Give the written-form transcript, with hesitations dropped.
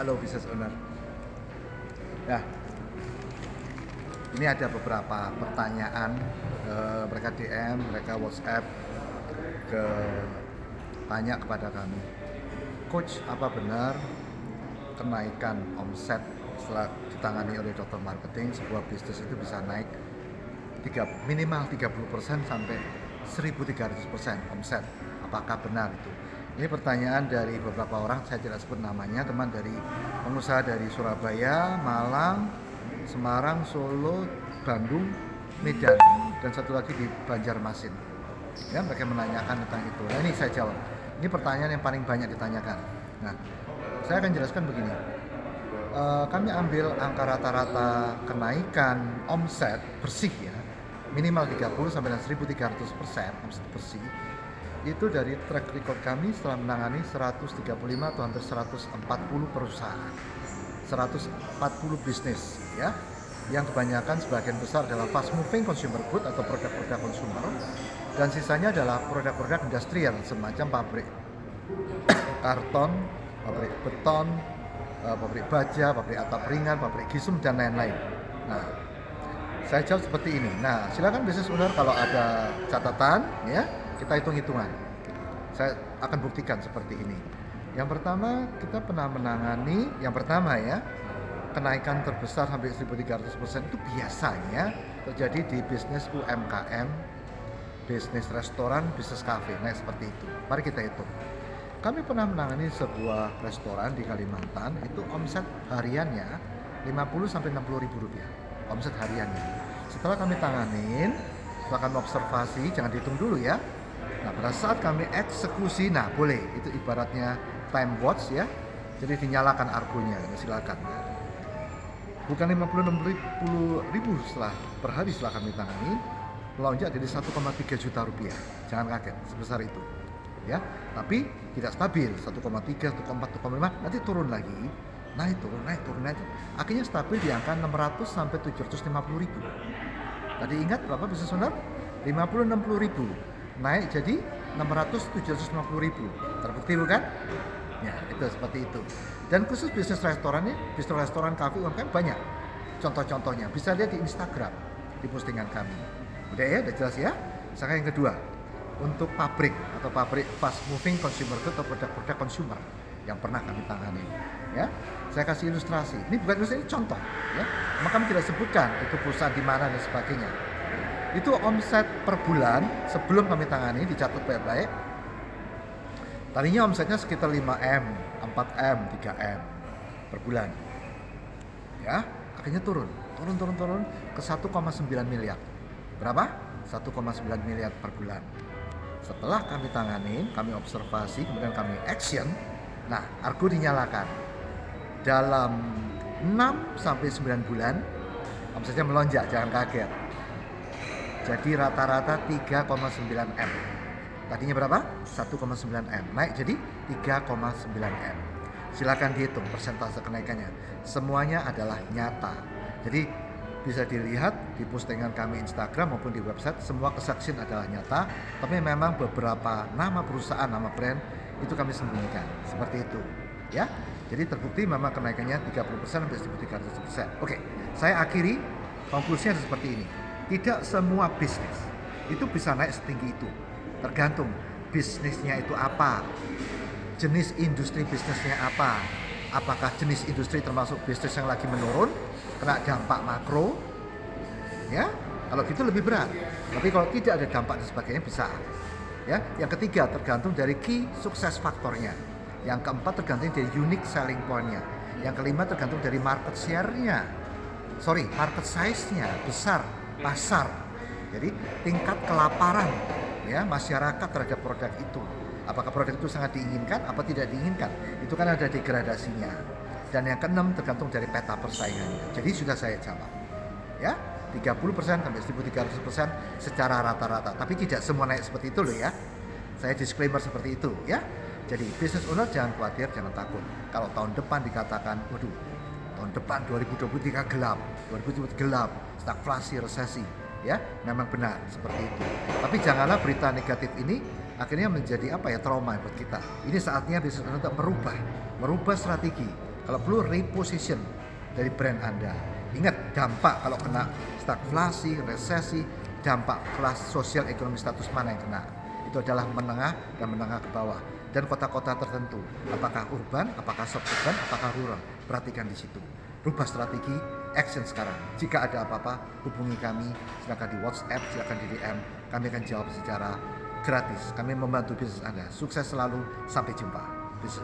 Halo business owner. Ya, ini ada beberapa pertanyaan, mereka DM, mereka WhatsApp ke tanya kepada kami. Coach, apa benar kenaikan omset setelah ditangani oleh dokter marketing sebuah bisnis itu bisa naik minimal 30% sampai 1.300% omset? Apakah benar itu? Ini pertanyaan dari beberapa orang, saya tidak sebut namanya, teman dari pengusaha dari Surabaya, Malang, Semarang, Solo, Bandung, Medan, dan satu lagi di Banjarmasin. Ya, mereka menanyakan tentang itu. Nah, ini saya jawab. Ini pertanyaan yang paling banyak ditanyakan. Nah, saya akan jelaskan begini. Kami ambil angka rata-rata kenaikan omset bersih ya, minimal 30 sampai 1.300% omset bersih. Itu dari track record kami setelah menangani 135 atau hampir 140 perusahaan, 140 bisnis ya, yang kebanyakan sebagian besar adalah fast moving consumer good atau produk-produk konsumer, dan sisanya adalah produk-produk industrial semacam pabrik karton, pabrik beton, pabrik baja, pabrik atap ringan, pabrik gisum, dan lain-lain. Nah, saya jawab seperti ini. Nah, silakan business owner kalau ada catatan ya, kita hitung-hitungan. Saya akan buktikan seperti ini. Yang pertama, kita pernah menangani, yang pertama ya, kenaikan terbesar sampai 1.300% itu biasanya terjadi di bisnis UMKM, bisnis restoran, bisnis kafe. Nah, seperti itu. Mari kita hitung. Kami pernah menangani sebuah restoran di Kalimantan, itu omset hariannya 50 sampai 60 ribu rupiah. Omset hariannya. Setelah kami tanganin, setelah kami observasi, jangan dihitung dulu ya. Nah, pada saat kami eksekusi, nah boleh, itu ibaratnya time watch ya. Jadi dinyalakan argonya, silakan. Bukan 50-60 ribu setelah per hari setelah kami tangani, melonjak jadi 1,3 juta rupiah. Jangan kaget, sebesar itu. Ya, tapi tidak stabil, 1,3, 1,4, 1,5, nanti turun lagi, naik turun. Akhirnya stabil di angka 600 sampai 750 ribu. Tadi ingat berapa bisnis owner? 50-60 ribu, naik jadi 600-750 ribu. Terbukti bukan? Ya, itu seperti itu. Dan khusus bisnis restoran ya, bisnis restoran, kafe, UMKM banyak contoh-contohnya. Bisa lihat di Instagram, di postingan kami. Udah ya, udah jelas ya. Sekarang yang kedua, untuk pabrik atau pabrik fast moving consumer good atau produk-produk consumer yang pernah kami tangani ya, saya kasih ilustrasi. Ini bukan ilustrasi, ini contoh ya, maka kami tidak sebutkan itu perusahaan di mana dan sebagainya. Itu omset per bulan sebelum kami tangani, dicatat baik-baik. Tadinya omsetnya sekitar 5M, 4M, 3M per bulan ya, akhirnya turun ke 1,9 miliar. Berapa? 1,9 miliar per bulan. Setelah kami tanganin, kami observasi, kemudian kami action. Nah, argo dinyalakan. Dalam 6 sampai 9 bulan omsetnya melonjak, jangan kaget. Jadi rata-rata 3,9 M. Tadinya berapa? 1,9 M. Naik jadi 3,9 M. Silakan dihitung persentase kenaikannya. Semuanya adalah nyata. Jadi bisa dilihat di postingan kami Instagram maupun di website, semua kesaksian adalah nyata, tapi memang beberapa nama perusahaan, nama brand itu kami sembunyikan, seperti itu ya. Jadi terbukti memang kenaikannya 30% sampai 1.300%. Oke, saya akhiri, konklusinya seperti ini. Tidak semua bisnis itu bisa naik setinggi itu, tergantung bisnisnya itu apa, jenis industri bisnisnya apa. Apakah jenis industri termasuk bisnis yang lagi menurun, kena dampak makro, ya, kalau gitu lebih berat. Tapi kalau tidak ada dampak dan sebagainya bisa. Ya, yang ketiga tergantung dari key sukses faktornya. Yang keempat tergantung dari unique selling point-nya. Yang kelima tergantung dari market size-nya, besar, pasar. Jadi tingkat kelaparan ya masyarakat terhadap produk itu. Apakah produk itu sangat diinginkan apa tidak diinginkan? Itu kan ada degradasinya. Dan yang keenam tergantung dari peta persaingannya. Jadi sudah saya jawab. Ya, 30% sampai 1.300% secara rata-rata. Tapi tidak semua naik seperti itu loh ya. Saya disclaimer seperti itu ya. Jadi business owner jangan khawatir, jangan takut. Kalau tahun depan dikatakan, waduh, tahun depan 2023 gelap, 2023 gelap, stagflasi, resesi. Ya, memang benar seperti itu. Tapi janganlah berita negatif ini akhirnya menjadi trauma buat kita. Ini saatnya bisnis owner untuk merubah strategi Kalau perlu reposition dari brand Anda. Ingat, dampak kalau kena stagflasi, resesi, dampak kelas sosial ekonomi status mana yang kena. Itu adalah menengah dan menengah ke bawah. Dan kota-kota tertentu, apakah urban, apakah suburban, apakah rural. Perhatikan di situ. Rubah strategi, action sekarang. Jika ada apa-apa, hubungi kami, silakan di WhatsApp, silakan di DM. Kami akan jawab secara gratis. Kami membantu bisnis Anda. Sukses selalu, sampai jumpa. Peace.